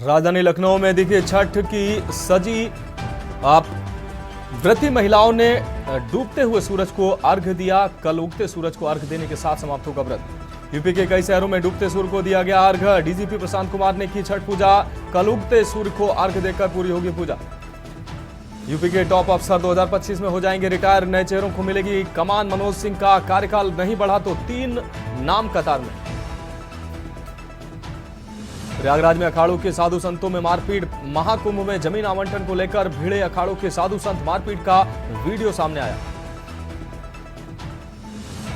राजधानी लखनऊ में देखिए छठ की सजी आप व्रती महिलाओं ने डूबते हुए सूरज को अर्घ्य दिया। कल उगते सूरज को अर्घ्य देने के साथ समाप्त होगा व्रत। यूपी के कई शहरों में डूबते सूर्य को दिया गया अर्घ्य। डीजीपी प्रशांत कुमार ने की छठ पूजा। कल उगते सूर्य को अर्घ्य देकर पूरी होगी पूजा। यूपी के टॉप अफसर 2025 में हो जाएंगे रिटायर। नए चेहरों को मिलेगी कमान। मनोज सिंह का कार्यकाल नहीं बढ़ा तो 3 नाम कतार में। प्रयागराज में अखाड़ों के साधु संतों में मारपीट। महाकुंभ में जमीन आवंटन को लेकर भिड़े अखाड़ों के साधु संत। मारपीट का वीडियो सामने आया।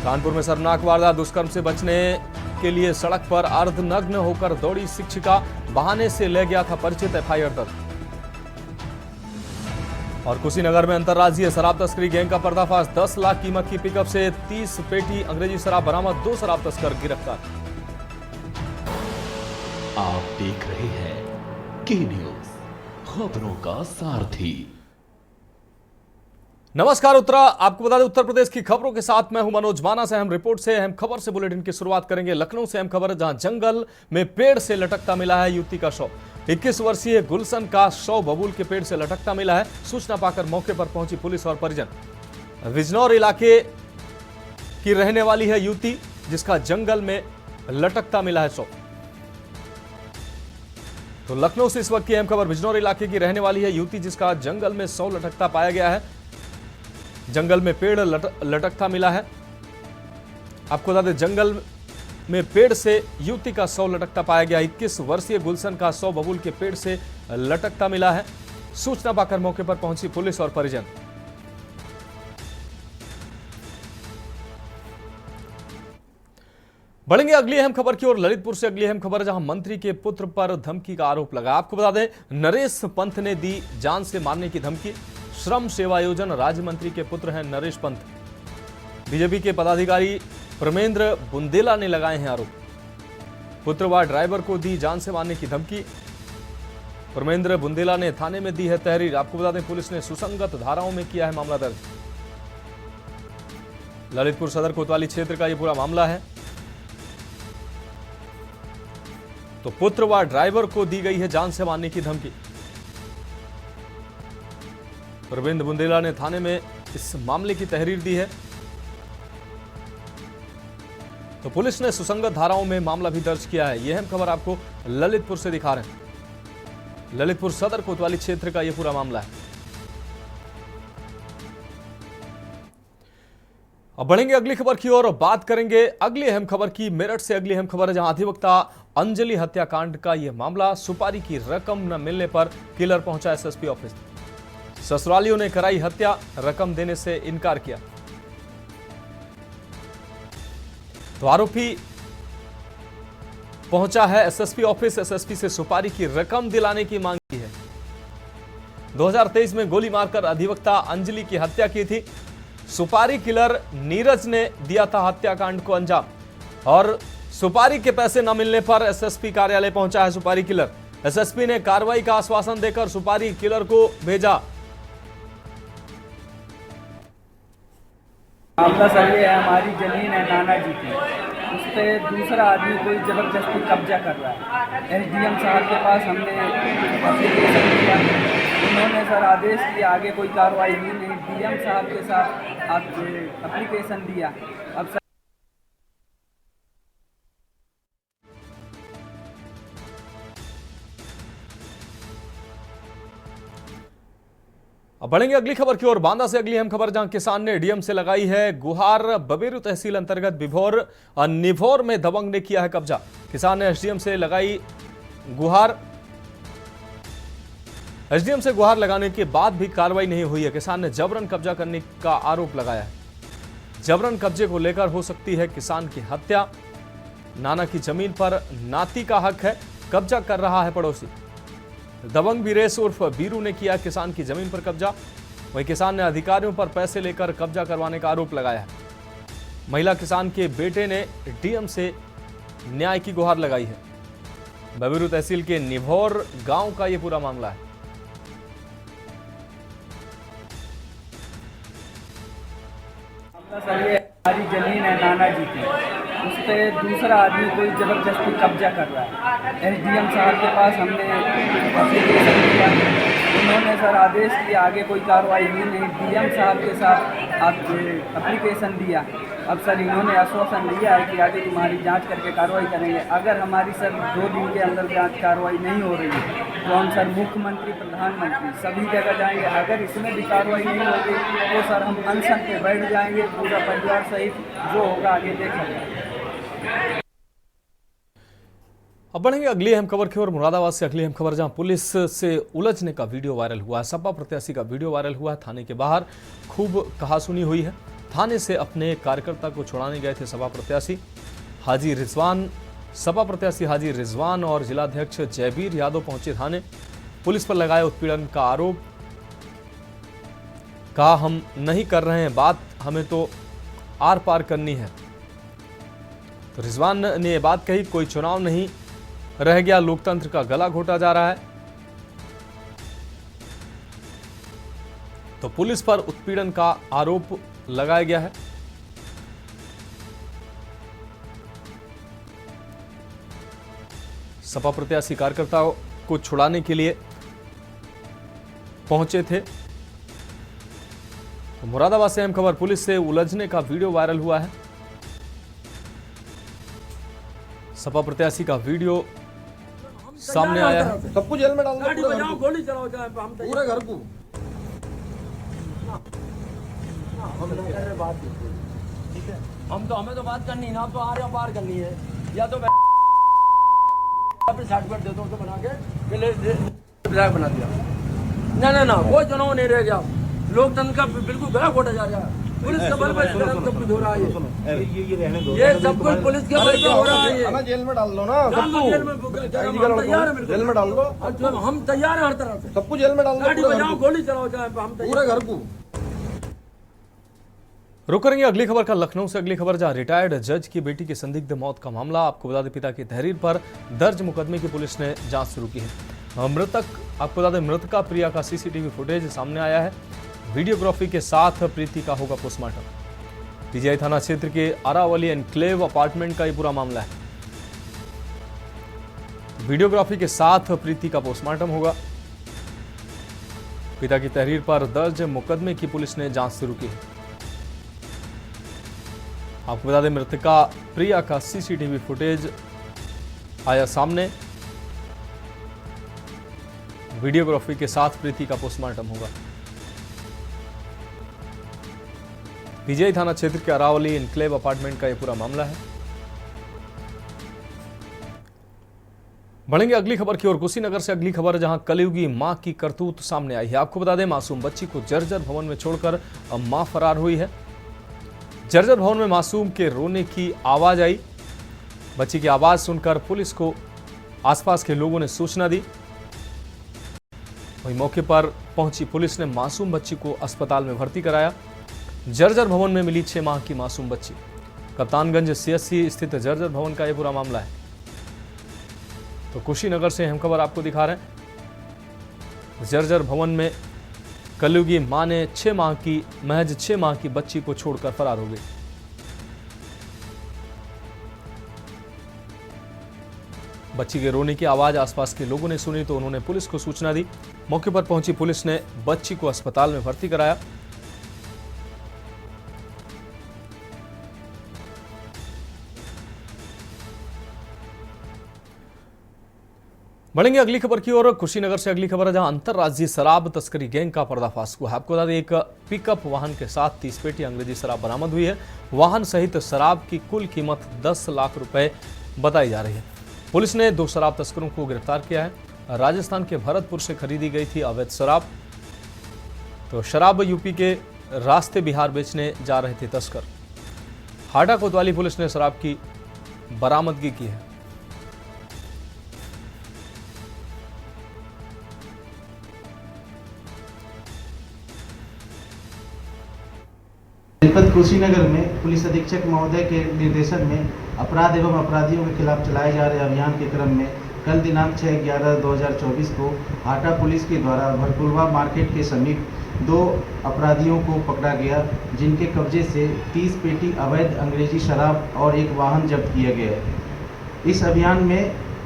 कानपुर में शर्मनाक वारदात। दुष्कर्म से बचने के लिए सड़क पर अर्धनग्न होकर दौड़ी शिक्षिका। बहाने से ले गया था परिचित। एफआईआर दर्ज। और कुशीनगर में अंतर्राज्यीय शराब तस्करी गैंग का पर्दाफाश। 10 लाख कीमत की पिकअप से 30 पेटी अंग्रेजी शराब बरामद। 2 शराब तस्कर गिरफ्तार। आप देख रहे हैं के न्यूज, खबरों का सारथी। नमस्कार उत्तरा, आपको बता दें उत्तर प्रदेश की खबरों के साथ मैं हूं मनोज माना से। अहम रिपोर्ट से अहम खबर से बुलेटिन की शुरुआत करेंगे। लखनऊ से अहम खबर है, जहां जंगल में पेड़ से लटकता मिला है युवती का शव। 21 वर्षीय गुलशन का शव बबूल के पेड़ से लटकता मिला है। सूचना पाकर मौके पर पहुंची पुलिस और परिजन। बिजनौर इलाके की रहने वाली है युवती, जिसका जंगल में लटकता मिला है शव। तो लखनऊ से इस वक्त की अहम खबर, बिजनौर इलाके की रहने वाली है युवती, जिसका जंगल में शव लटकता पाया गया है। जंगल में पेड़ लटकता मिला है। आपको बता दें, जंगल में पेड़ से युवती का शव लटकता पाया गया। 21 वर्षीय गुलशन का शव बबूल के पेड़ से लटकता मिला है। सूचना पाकर मौके पर पहुंची पुलिस और परिजन। बढ़ेंगे अगली अहम खबर की ओर। ललितपुर से अगली अहम खबर, जहां मंत्री के पुत्र पर धमकी का आरोप लगा। आपको बता दें, नरेश पंत ने दी जान से मारने की धमकी। श्रम सेवायोजन राज्य मंत्री के पुत्र हैं नरेश पंत। बीजेपी के पदाधिकारी प्रमेंद्र बुंदेला ने लगाए हैं आरोप। पुत्र व ड्राइवर को दी जान से मारने की धमकी। प्रमेंद्र बुंदेला ने थाने में दी है तहरीर। आपको बता दें, पुलिस ने सुसंगत धाराओं में किया है मामला दर्ज। ललितपुर सदर कोतवाली क्षेत्र का यह पूरा मामला है। तो पुत्र व ड्राइवर को दी गई है जान से मारने की धमकी। प्रवेंद्र बुंदेला ने थाने में इस मामले की तहरीर दी है। तो पुलिस ने सुसंगत धाराओं में मामला भी दर्ज किया है। यह अहम खबर आपको ललितपुर से दिखा रहे हैं। ललितपुर सदर कोतवाली क्षेत्र का यह पूरा मामला है। अब बढ़ेंगे अगली खबर की ओर। बात करेंगे अगली अहम खबर की। मेरठ से अगली अहम खबर है, जहां अधिवक्ता अंजलि हत्याकांड का यह मामला। सुपारी की रकम न मिलने पर किलर पहुंचा एसएसपी ऑफिस। ससुरालियों ने कराई हत्या, रकम देने से इनकार किया। तो आरोपी पहुंचा है एसएसपी ऑफिस। एसएसपी से सुपारी की रकम दिलाने की मांग की है। 2023 में गोली मारकर अधिवक्ता अंजलि की हत्या की थी। सुपारी किलर नीरज ने दिया था हत्याकांड को अंजाम। और सुपारी के पैसे न मिलने पर एसएसपी कार्यालय पहुंचा है सुपारी किलर। एसएसपी ने कार्रवाई का आश्वासन देकर सुपारी किलर को भेजा। मामला सर ये है, हमारी जमीन है नाना जी की, उस पर दूसरा आदमी कोई जबरदस्ती कब्जा कर रहा है। एसडीएम साहब के पास हमने एप्लीकेशन दिया, उन्होंने सर आदेश दिया, आगे कोई कार्रवाई हुई नहीं। डीएम साहब के साथ एप्लीकेशन दिया। अब सर अब बढ़ेंगे अगली खबर की ओर। बांदा से अगली अहम खबर, जहां किसान ने डीएम से लगाई है गुहार। बबेरू तहसील अंतर्गत बिभौर निभौर में दबंग ने किया है कब्जा। किसान ने एसडीएम से लगाई गुहार। एसडीएम से गुहार लगाने के बाद भी कार्रवाई नहीं हुई है। किसान ने जबरन कब्जा करने का आरोप लगाया है। जबरन कब्जे को लेकर हो सकती है किसान की हत्या। नाना की जमीन पर नाती का हक है, कब्जा कर रहा है पड़ोसी। दबंग बीरेश उर्फ बीरू ने किया किसान की जमीन पर कब्जा। वहीं किसान ने अधिकारियों पर पैसे लेकर कब्जा करवाने का आरोप लगाया है। महिला किसान के बेटे ने डीएम से न्याय की गुहार लगाई है। बबेरू तहसील के निभौर गांव का यह पूरा मामला है। सर ये हमारी जमीन है नाना जी की, उस पर दूसरा आदमी कोई ज़बरदस्ती कब्जा कर रहा है। एसडीएम साहब के पास हमने एप्लीकेशन दिया, उन्होंने सर आदेश दिया, आगे कोई कार्रवाई हुई नहीं। डीएम साहब के साथ एप्लीकेशन दिया, अब सर इन्होंने आश्वासन दिया है कि आगे तुम्हारी जांच करके कार्रवाई करेंगे। अगर हमारी सर 2 दिन के अंदर जांच कार्रवाई नहीं हो रही है तो हम सर मुख्यमंत्री, प्रधानमंत्री सभी जगह जाएंगे। अगर इसमें भी कार्रवाई नहीं होगी तो सर हम अनशन पे बैठ जाएंगे, पूरा परिवार सहित, जो होगा आगे देखा जाएगा। अब बढ़ेंगे अगली अहम खबर की ओर। मुरादाबाद से अगली अहम खबर, जहां पुलिस से उलझने का वीडियो वायरल हुआ है। सपा प्रत्याशी का वीडियो वायरल हुआ है। थाने के बाहर खूब कहासुनी हुई है। थाने से अपने कार्यकर्ता को छुड़ाने गए थे सपा प्रत्याशी हाजी रिजवान। सपा प्रत्याशी हाजी रिजवान और जिलाध्यक्ष जयबीर यादव पहुंचे थाने। पुलिस पर लगाए उत्पीड़न का आरोप, कहा हम नहीं कर रहे हैं बात, हमें तो आर पार करनी है। तो रिजवान ने यह बात कही, कोई चुनाव नहीं रह गया, लोकतंत्र का गला घोटा जा रहा है। तो पुलिस पर उत्पीड़न का आरोप लगाया गया है। सपा प्रत्याशी कार्यकर्ताओं को छुड़ाने के लिए पहुंचे थे। तो मुरादाबाद से अहम खबर, पुलिस से उलझने का वीडियो वायरल हुआ है। सपा प्रत्याशी का वीडियो सामने आया है। सबको जेल में डाल दो, गाड़ी बजाओ, गोली चलाओ, चाहे हम पूरे घर को। हमें तो बात करनी ना, तो आर या पार करनी है, या तो सर्टिफिकेट दे दो तो बना के विधायक बना दिया। ना कोई चुनाव नहीं रह गया, लोकतंत्र का बिल्कुल गला घोटा जा रहा है। पुलिस के बल पर सब कुछ हो रहा है, ये सब कुछ पुलिस के बल पर हो रहा है। हमें जेल में डाल दो ना, सबको जेल जेल में डाल दो, हम तैयार हैं हर तरह से। सबको जेल में डाल दो, गाड़ी बजाओ, गोली चलाओ, चाहे हम पूरे घर को। रुक करेंगे अगली खबर का। लखनऊ से अगली खबर, जहां रिटायर्ड जज की बेटी की संदिग्ध मौत का मामला। आपको बता दें, पिता की तहरीर पर दर्ज मुकदमे की पुलिस ने जांच शुरू की है। मृतक, आपको बता दें, मृतका प्रिया का सीसीटीवी फुटेज सामने आया है। वीडियोग्राफी के साथ प्रीति का होगा पोस्टमार्टम। पीजीआई थाना क्षेत्र के अरावली एनक्लेव अपार्टमेंट का यह पूरा मामला है। वीडियोग्राफी के साथ प्रीति का पोस्टमार्टम होगा। पिता की तहरीर पर दर्ज मुकदमे की पुलिस ने जांच शुरू की है। आपको बता दें, मृतका प्रिया का सीसीटीवी फुटेज आया सामने। वीडियोग्राफी के साथ प्रीति का पोस्टमार्टम होगा। पीजीआई थाना क्षेत्र के अरावली एनक्लेव अपार्टमेंट का यह पूरा मामला है। बढ़ेंगे अगली खबर की ओर। कुशीनगर से अगली खबर, जहां कलयुगी मां की करतूत सामने आई है। आपको बता दें, मासूम बच्ची को जर्जर भवन में छोड़कर अब मां फरार हुई है। जर्जर भवन में मासूम के रोने की आवाज आई। बच्ची की आवाज सुनकर पुलिस को आसपास के लोगों ने सूचना दी। वहीं मौके पर पहुंची पुलिस ने मासूम बच्ची को अस्पताल में भर्ती कराया। जर्जर भवन में मिली 6 माह की मासूम बच्ची। कप्तानगंज सीएससी स्थित जर्जर भवन का यह पूरा मामला है। तो कुशीनगर से हम खबर आपको दिखा रहे हैं। जर्जर भवन में कलयुगी मां ने महज 6 माह की बच्ची को छोड़कर फरार हो गई। बच्ची के रोने की आवाज आसपास के लोगों ने सुनी तो उन्होंने पुलिस को सूचना दी। मौके पर पहुंची पुलिस ने बच्ची को अस्पताल में भर्ती कराया। बढ़ेंगे अगली खबर की ओर। कुशीनगर से अगली खबर है, जहां अंतर्राज्यीय शराब तस्करी गैंग का पर्दाफाश हुआ है। आपको बता दें, एक पिकअप वाहन के साथ 30 पेटी अंग्रेजी शराब बरामद हुई है। वाहन सहित शराब की कुल कीमत 10 लाख रुपए बताई जा रही है। पुलिस ने 2 शराब तस्करों को गिरफ्तार किया है। राजस्थान के भरतपुर से खरीदी गई थी अवैध शराब। तो शराब यूपी के रास्ते बिहार बेचने जा रहे थे तस्कर। हाटा कोतवाली पुलिस ने शराब की बरामदगी की है। जनपद कुशीनगर में पुलिस अधीक्षक महोदय के निर्देशन में अपराध एवं अपराधियों के खिलाफ चलाए जा रहे अभियान के क्रम में कल दिनांक 6/11/2024 को हाटा पुलिस के द्वारा भरकुलवा मार्केट के समीप 2 अपराधियों को पकड़ा गया, जिनके कब्जे से 30 पेटी अवैध अंग्रेजी शराब और एक वाहन जब्त किया गया। इस अभियान में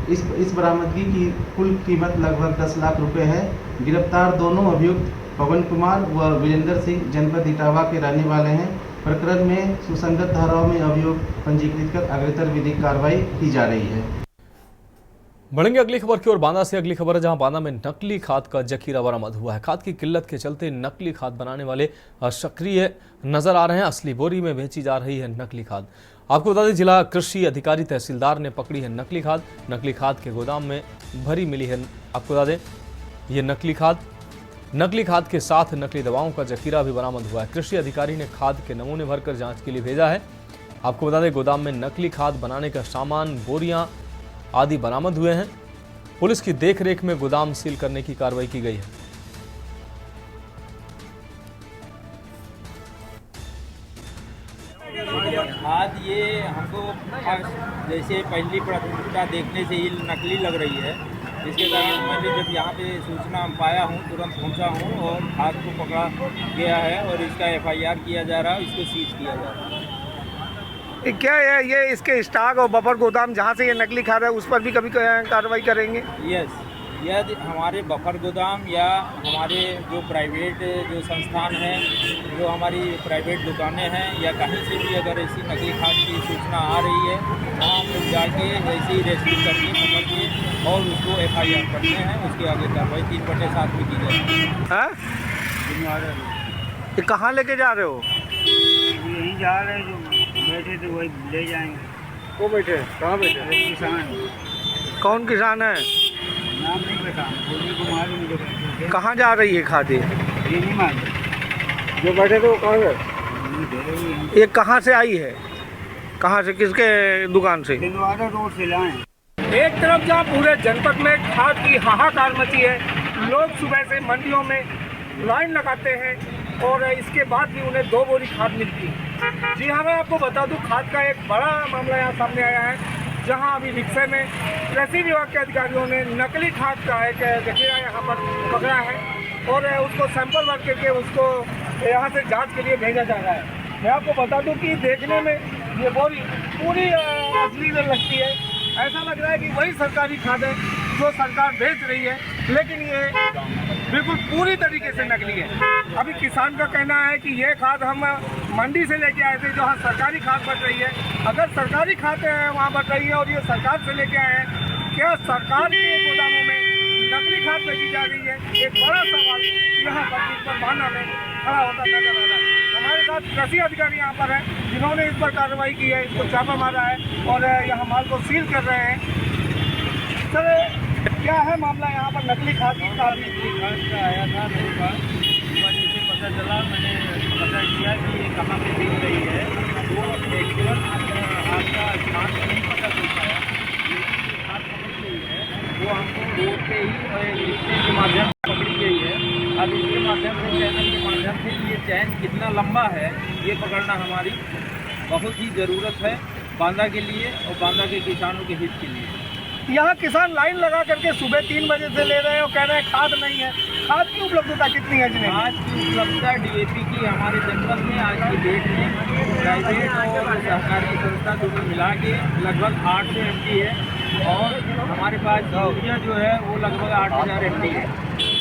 इस बरामदगी की कुल कीमत लगभग 10 लाख रुपए है। गिरफ्तार दोनों अभियुक्त पवन कुमार व वीरेंद्र सिंह जनपद इटावा के रहने वाले हैं। प्रकरण में सुसंगत धाराओं में अभियोग पंजीकृत कर अग्रतर विधिक कार्रवाई की जा रही है। बढ़ेंगे अगली खबर की ओर। बांदा से अगली खबर है, जहां बांदा में नकली खाद का जखीरा बरामद हुआ है। खाद की किल्लत के चलते नकली खाद बनाने वाले सक्रिय नजर आ रहे हैं। असली बोरी में बेची जा रही है नकली खाद। आपको बता दें, जिला कृषि अधिकारी तहसीलदार ने पकड़ी है नकली खाद। नकली खाद के गोदाम में भरी मिली है। आपको बता दें, ये नकली खाद के साथ नकली दवाओं का जखीरा भी बरामद हुआ है। कृषि अधिकारी ने खाद के नमूने भरकर जांच के लिए भेजा है। आपको बता दें, गोदाम में नकली खाद बनाने का सामान, बोरियां आदि बरामद हुए हैं। पुलिस की देखरेख में गोदाम सील करने की कार्रवाई की गई है। खाद ये हमको जैसे पहली प्राथमिकता देखने से ही नकली लग रही है, जिसके कारण मैंने जब यहाँ पे सूचना पाया हूँ तुरंत पहुँचा हूँ और खाद को पकड़ा गया है और इसका FIR किया जा रहा है, इसको सीज किया जा रहा है। क्या है ये इसके स्टॉक और बफर गोदाम जहाँ से ये नकली खाद है उस पर भी कभी कार्रवाई करेंगे? यस, यदि हमारे बफर गोदाम या हमारे जो प्राइवेट जो संस्थान हैं, जो हमारी प्राइवेट दुकानें हैं या कहीं से भी अगर ऐसी नकली खाद की सूचना आ रही है, वहाँ हम लोग जाके ऐसी रेस्क्यू करके पकड़ के और उसको FIR करते हैं। उसके आगे कार्रवाई 3/7 में की जाती है। ये कहाँ लेके जा रहे हो? यहीं जा रहे हैं, जो बैठे थे वही ले जाएंगे। वो बैठे कहाँ बैठे? किसान। कौन किसान है? नाम नहीं पता, बोली को मालूम मुझे। कहाँ जा रही है खाद? ये नहीं मालूम। जो बैठे थे वो कहाँ गए? ये कहाँ से आई है? कहाँ से, किसके दुकान से? दिलवाड़ा रोड से लाए। एक तरफ जहाँ पूरे जनपद में खाद की हाहाकार मची है, लोग सुबह से मंडियों में लाइन लगाते हैं और इसके बाद भी उन्हें 2 बोरी खाद मिलती है। जी हाँ, मैं आपको बता दूं, खाद का एक बड़ा मामला यहाँ सामने आया है, जहाँ अभी रिक्शे में कृषि विभाग के अधिकारियों ने नकली खाद का एक जखीरा यहाँ पर पकड़ा है और उसको सैंपल भर करके उसको यहाँ से जांच के लिए भेजा जा रहा है। मैं आपको बता दूं कि देखने में ये बोरी पूरी असली लगती है। ऐसा लग रहा है कि वही सरकारी खाद है जो सरकार बेच रही है, लेकिन ये बिल्कुल पूरी तरीके से नकली है। अभी किसान का कहना है कि ये खाद हम मंडी से लेके आए थे, जहाँ सरकारी खाद बच रही है। अगर सरकारी खाद वहाँ बच रही है और ये सरकार से लेके आए हैं, क्या सरकार के गोदामों में नकली खाद बेची जा रही है? एक बड़ा सवाल यहाँ पर बांदा में खड़ा होता नजर आ रहा है। हमारे साथ कृषि अधिकारी यहाँ पर है, जिन्होंने इस पर कार्रवाई की है, इसको छापा मारा है और यहाँ माल को सील कर रहे हैं। सर, क्या है मामला यहाँ पर नकली खाद का? आया था मेरे पास, जैसे पता चला, मैंने पता किया कि ये कहाँ पे बिक रही है। वो एक्चुअल आपका स्थान नहीं पता चल पाया, लेकिन खाद पकड़ी गई है वो हमको रोड पे ही और लिखने के माध्यम से पकड़ी गई है। अब इसके माध्यम से, चैनल के माध्यम से ये चैन कितना लंबा है ये पकड़ना हमारी बहुत ही ज़रूरत है बांदा के लिए और बांदा के किसानों के हित के लिए। यहाँ किसान लाइन लगा करके सुबह 3 बजे से ले रहे हैं और कह रहे हैं खाद नहीं है। खाद की उपलब्धता कितनी है जिन्हें? आज की उपलब्धता DAP की हमारे जनपद में आज की डेट में प्राइवेट और सहकारी संस्था दोनों मिला के लगभग 800 MT है और हमारे पास यूरिया जो है वो लगभग 8000 MT है।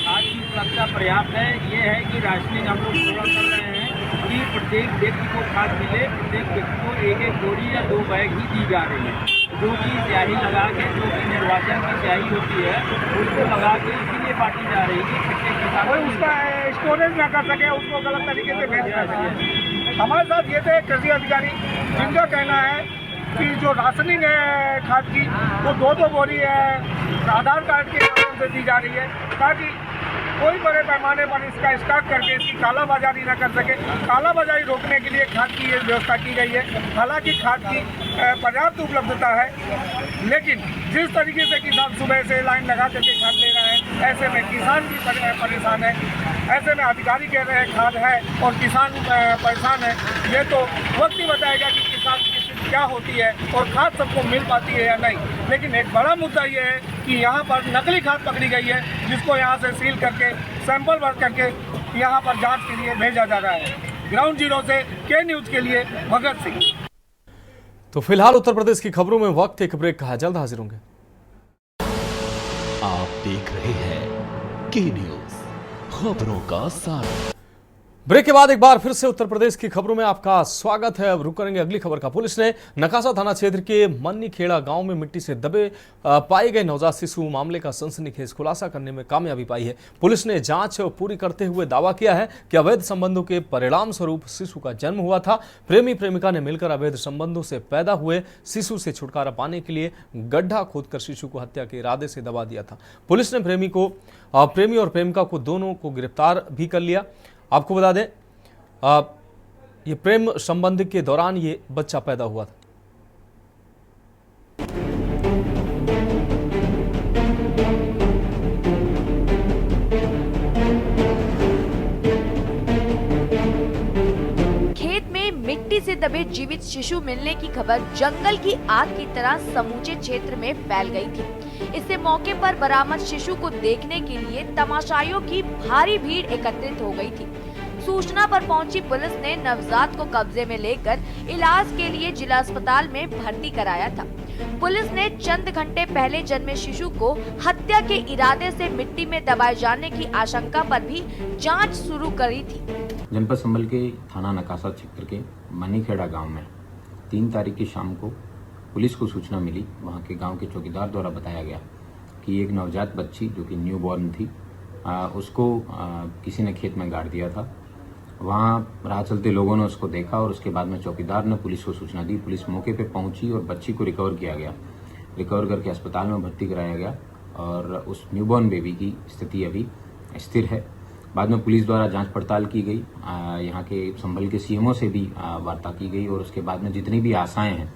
आज की उपलब्धता पर्याप्त है। ये है कि राशनिंग हम लोग पूरा कर रहे हैं कि प्रत्येक व्यक्ति को खाद मिले, प्रत्येक व्यक्ति को 1-1 बोरी या 2 बैग ही दी जा रही है, जो कि स्याही लगा के, जो कि निर्वाचन की स्याही होती है उसको लगा के इसीलिए बांटी जा रही है कि प्रत्येक किसान कोई उसका स्टोरेज ना कर सके, उसको गलत तरीके से भेज ना सके। हमारे साथ ये थे कृषि अधिकारी, जिनका कहना है कि जो राशनिंग है खाद की वो 2-2 बोरी है आधार कार्ड के माध्यम से दी जा रही है, ताकि कोई बड़े पैमाने पर इसका स्टॉक करके इसकी कालाबाजारी न कर सके। कालाबाजारी रोकने के लिए खाद की ये व्यवस्था की गई है। हालांकि खाद की पर्याप्त उपलब्धता है, लेकिन जिस तरीके से किसान सुबह से लाइन लगा करके खाद ले रहे हैं, ऐसे में किसान भी परेशान है। ऐसे में अधिकारी कह रहे हैं खाद है और किसान परेशान है। ये तो वक्त ही बताएगा कि किसान की स्थिति क्या होती है और खाद सबको मिल पाती है या नहीं। लेकिन एक बड़ा मुद्दा ये है कि यहाँ पर नकली खाद पकड़ी गई है, जिसको यहाँ से सील करके सैंपल भर करके यहाँ पर जांच के लिए भेजा जा रहा है। ग्राउंड जीरो से के न्यूज के लिए भगत सिंह। तो फिलहाल उत्तर प्रदेश की खबरों में वक्त एक ब्रेक का है, जल्द हाजिर होंगे। आप देख रहे हैं के न्यूज, खबरों का सार। ब्रेक के बाद एक बार फिर से उत्तर प्रदेश की खबरों में आपका स्वागत है। अब रुक करेंगे अगली खबर का। पुलिस ने नकासा थाना क्षेत्र के मन्नीखेड़ा गांव में मिट्टी से दबे पाए गए नवजात शिशु मामले का सनसनीखेज खुलासा करने में कामयाबी पाई है। पुलिस ने जांच पूरी करते हुए दावा किया है कि अवैध संबंधों के परिणाम स्वरूप शिशु का जन्म हुआ था। प्रेमी प्रेमिका ने मिलकर अवैध संबंधों से पैदा हुए शिशु से छुटकारा पाने के लिए गड्ढा खोदकर शिशु को हत्या के इरादे से दबा दिया था। पुलिस ने प्रेमी और प्रेमिका को दोनों को गिरफ्तार भी कर लिया। आपको बता दें ये प्रेम संबंध के दौरान ये बच्चा पैदा हुआ था। खेत में मिट्टी से दबे जीवित शिशु मिलने की खबर जंगल की आग की तरह समूचे क्षेत्र में फैल गई थी। इससे मौके पर बरामद शिशु को देखने के लिए तमाशाइयों की भारी भीड़ एकत्रित हो गई थी। सूचना पर पहुंची पुलिस ने नवजात को कब्जे में लेकर इलाज के लिए जिला अस्पताल में भर्ती कराया था। पुलिस ने चंद घंटे पहले जन्मे शिशु को हत्या के इरादे से मिट्टी में दबाए जाने की आशंका पर भी जांच शुरू करी थी। जनपद संभल के थाना नकासा क्षेत्र के मन्नीखेड़ा गांव में 3 तारीख की शाम को पुलिस को सूचना मिली। वहां के गांव के चौकीदार द्वारा बताया गया कि एक नवजात बच्ची जो कि न्यू बॉर्न थी उसको किसी ने खेत में गाड़ दिया था। वहां राह चलते लोगों ने उसको देखा और उसके बाद में चौकीदार ने पुलिस को सूचना दी। पुलिस मौके पे पहुंची और बच्ची को रिकवर किया गया। रिकवर करके अस्पताल में भर्ती कराया गया और उस न्यूबॉर्न बेबी की स्थिति अभी स्थिर है। बाद में पुलिस द्वारा जांच पड़ताल की गई। यहाँ के संभल के सीएमओ से भी वार्ता की गई और उसके बाद में जितनी भी आशाएं हैं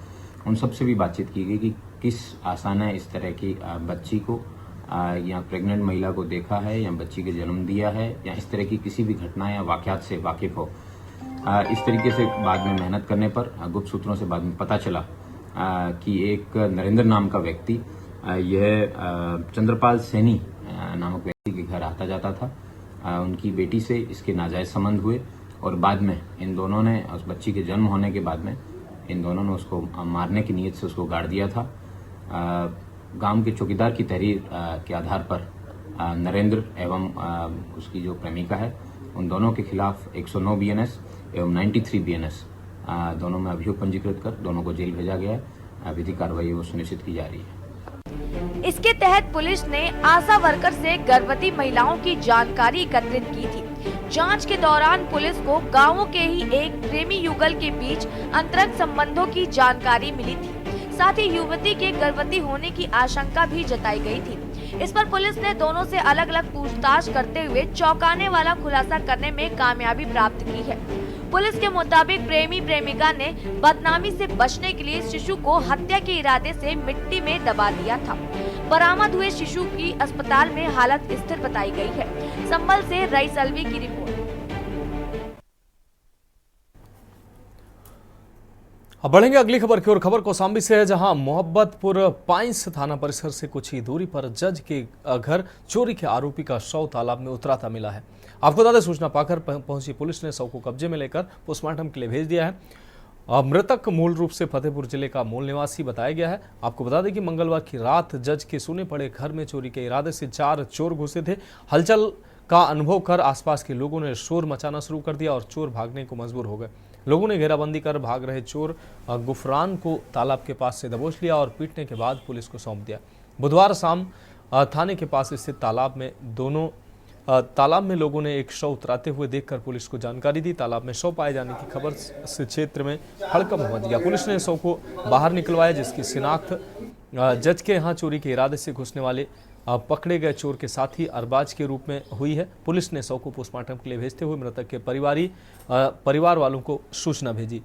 उन सब से भी बातचीत की गई कि किस आशा ने इस तरह की बच्ची को या प्रेग्नेंट महिला को देखा है या बच्ची के जन्म दिया है या इस तरह की किसी भी घटना या वाकयात से वाकिफ हो। इस तरीके से बाद में मेहनत करने पर गुप्त सूत्रों से बाद में पता चला कि एक नरेंद्र नाम का व्यक्ति यह चंद्रपाल सैनी नामक व्यक्ति के घर आता जाता था। उनकी बेटी से इसके नाजायज संबंध हुए और बाद में इन दोनों ने उस बच्ची के जन्म होने के बाद में इन दोनों ने उसको मारने की नीयत से उसको गाड़ दिया था। गांव के चौकीदार की तहरीर के आधार पर नरेंद्र एवं उसकी जो प्रेमिका है उन दोनों के खिलाफ 109 बीएनएस एवं 93 बीएनएस दोनों में अभियोग पंजीकृत कर दोनों को जेल भेजा गया है। विधिक कार्रवाई वो सुनिश्चित की जा रही है। इसके तहत पुलिस ने आशा वर्कर से गर्भवती महिलाओं की जानकारी एकत्रित की थी। जांच के दौरान पुलिस को गांवों के ही एक प्रेमी युगल के बीच अंतरंग संबंधों की जानकारी मिली थी। साथ ही युवती के गर्भवती होने की आशंका भी जताई गई थी। इस पर पुलिस ने दोनों से अलग अलग पूछताछ करते हुए चौंकाने वाला खुलासा करने में कामयाबी प्राप्त की है। पुलिस के मुताबिक प्रेमी प्रेमिका ने बदनामी से बचने के लिए शिशु को हत्या के इरादे से मिट्टी में दबा दिया था। बरामद हुए शिशु की अस्पताल में हालत स्थिर बताई गई है। संभल से रईस अलवी की रिपोर्ट। अब बढ़ेंगे अगली खबर की ओर। खबर कौशाम्बी से है, जहां मोहब्बतपुर पाइंस थाना परिसर से कुछ ही दूरी पर जज के घर चोरी के आरोपी का शव तालाब में उतराता मिला है। आपको ज्यादा सूचना पाकर पहुंची पुलिस ने शव को कब्जे में लेकर पोस्टमार्टम के लिए भेज दिया है। मृतक मूल रूप से फतेहपुर जिले का मूल निवासी बताया गया है। आपको बता दें कि मंगलवार की रात जज के सुने पड़े घर में चोरी के इरादे से 4 चोर घुसे थे। हलचल का अनुभव कर आसपास के लोगों ने शोर मचाना शुरू कर दिया और चोर भागने को मजबूर हो गए। लोगों ने घेराबंदी कर भाग रहे चोर गुफरान को तालाब के पास से दबोच लिया और पीटने के बाद पुलिस को सौंप दिया। बुधवार शाम थाने के पास स्थित तालाब में लोगों ने एक शव उतराते हुए देखकर पुलिस को जानकारी दी। तालाब में शव पाए जाने की खबर से क्षेत्र में हड़कंप मच गया। पुलिस ने शव को बाहर निकलवाया, जिसकी शिनाख्त जज के यहाँ चोरी के इरादे से घुसने वाले पकड़े गए चोर के साथी अरबाज के रूप में हुई है। पुलिस ने शव को पोस्टमार्टम के लिए भेजते हुए मृतक के परिवार वालों को सूचना भेजी।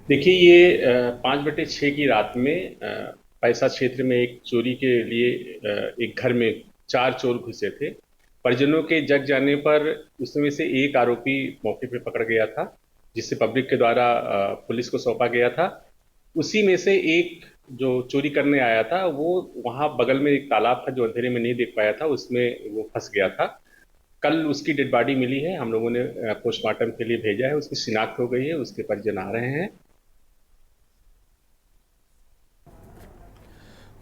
देखिए, ये 5/6 की रात में पैसा क्षेत्र में एक चोरी के लिए एक घर में 4 चोर घुसे थे। परिजनों के जग जाने पर उसमें से एक आरोपी मौके पर पकड़ गया था, जिसे पब्लिक के द्वारा पुलिस को सौंपा गया था। उसी में से एक जो चोरी करने आया था वो वहाँ बगल में एक तालाब था जो अंधेरे में नहीं देख पाया था, उसमें वो फंस गया था। कल उसकी डेड बॉडी मिली है, हम लोगों ने पोस्टमार्टम के लिए भेजा है, उसकी शिनाख्त हो गई है, उसके परिजन आ रहे हैं।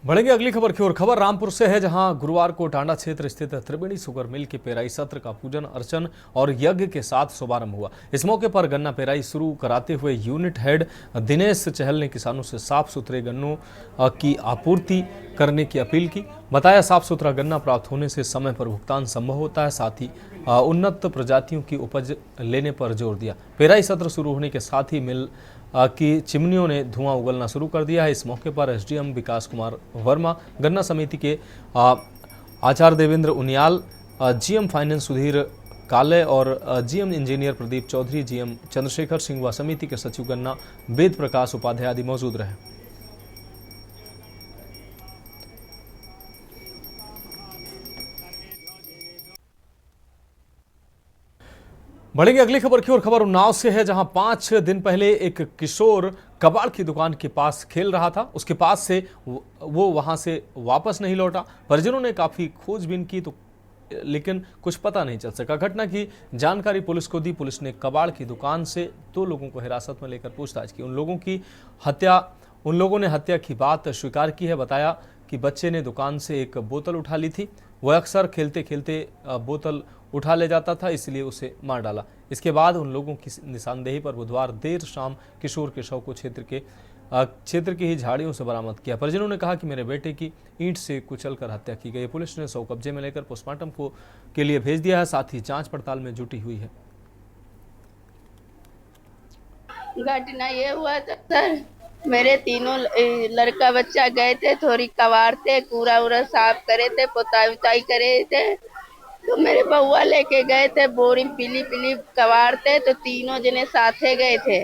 बढ़ेंगे अगली खबर की ओर। खबर रामपुर से है, जहां गुरुवार को टांडा क्षेत्र स्थित त्रिवेणी शुगर मिल के पेराई सत्र का पूजन अर्चन और यज्ञ के साथ शुभारंभ हुआ। इस मौके पर गन्ना पेराई शुरू कराते हुए यूनिट हेड दिनेश चहल ने किसानों से साफ सुथरे गन्नों की आपूर्ति करने की अपील की। बताया साफ सुथरा गन्ना प्राप्त होने से समय पर भुगतान संभव होता है, साथ ही उन्नत प्रजातियों की उपज लेने पर जोर दिया। पेराई सत्र शुरू होने के साथ ही मिल की चिमनियों ने धुआं उगलना शुरू कर दिया है। इस मौके पर एसडीएम विकास कुमार वर्मा, गन्ना समिति के आचार्य देवेंद्र उनियाल, जीएम फाइनेंस सुधीर काले और GM engineer Pradeep Chaudhary, GM Chandrashekhar Singh व समिति के सचिव गन्ना वेद प्रकाश उपाध्याय आदि मौजूद रहे। बढ़ेंगे अगली खबर की ओर। खबर उन्नाव से है, जहां 5 दिन पहले एक किशोर कबाड़ की दुकान के पास खेल रहा था। उसके पास से वो वहां से वापस नहीं लौटा। परिजनों ने काफी खोजबीन की लेकिन कुछ पता नहीं चल सका। घटना की जानकारी पुलिस को दी। पुलिस ने कबाड़ की दुकान से 2 लोगों को हिरासत में लेकर पूछताछ की। उन लोगों ने हत्या की बात स्वीकार की है। बताया कि बच्चे ने दुकान से एक बोतल उठा ली थी। वह अक्सर खेलते खेलते बोतल उठा ले जाता था, इसलिए उसे मार डाला। इसके बाद उन लोगों की निशानदेही पर बुधवार देर शाम किशोर के शव को क्षेत्र की ही झाड़ियों से बरामद किया। परिजनों ने कहा कि मेरे बेटे की ईंट से कुचलकर हत्या की गई। पुलिस ने शव कब्जे में लेकर पोस्टमार्टम के लिए भेज दिया है, साथ ही जांच पड़ताल में जुटी हुई है। घटना ये हुआ था सर, मेरे तीनों लड़का बच्चा गए थे, थोड़ी कबाड़ते, कूड़ा उड़ा साफ करे थे, पोताई उताई करे थे। तो मेरे बउआ लेके गए थे बोरी पीली पीली कबाड़ते, तो तीनों जने साथे गए थे।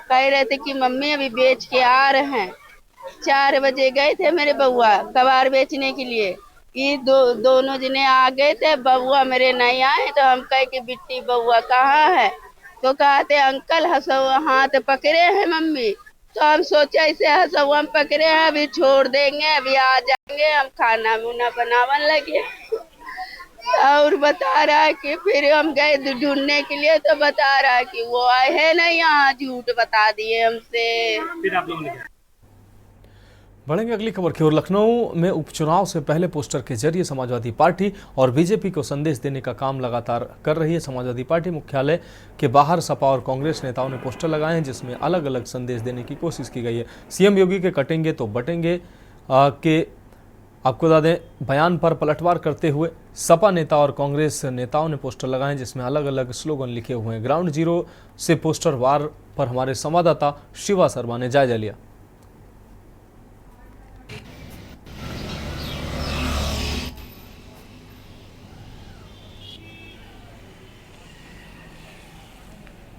कह रहे थे कि मम्मी अभी बेच के आ रहे हैं। 4 बजे गए थे मेरे बउआ कबाड़ बेचने के लिए। ये दोनों जने आ गए थे, बउआ मेरे नहीं आए। तो हम कहे कि बिट्टी बउआ कहाँ है? तो कहते अंकल हसुआ हाथ पकड़े हैं मम्मी। तो हम सोचा इसे हसुआ हम पकड़े हैं, अभी छोड़ देंगे, अभी आ जाएंगे, हम खाना मुना बनावन लगे। और बता रहा है कि फिर हम गए ढूंढने के लिए, तो बता रहा है कि वो आए हैं नहीं, यहाँ झूठ बता दिए हमसे। फिर आप लोगों ने बढ़ेंगे अगली खबर की ओर। लखनऊ में उपचुनाव से पहले पोस्टर के जरिए समाजवादी पार्टी और बीजेपी को संदेश देने का काम लगातार कर रही है। समाजवादी पार्टी मुख्यालय के बाहर सपा और कांग्रेस नेताओं ने पोस्टर लगाए हैं, जिसमें अलग अलग संदेश देने की कोशिश की गई है। सीएम योगी के कटेंगे तो बटेंगे के आपको बता दें बयान पर पलटवार करते हुए सपा नेता और कांग्रेस नेताओं ने पोस्टर लगाए हैं, जिसमें अलग अलग स्लोगन लिखे हुए हैं। ग्राउंड जीरो से पोस्टर वार पर हमारे संवाददाता शिवा शर्मा ने जायजा लिया।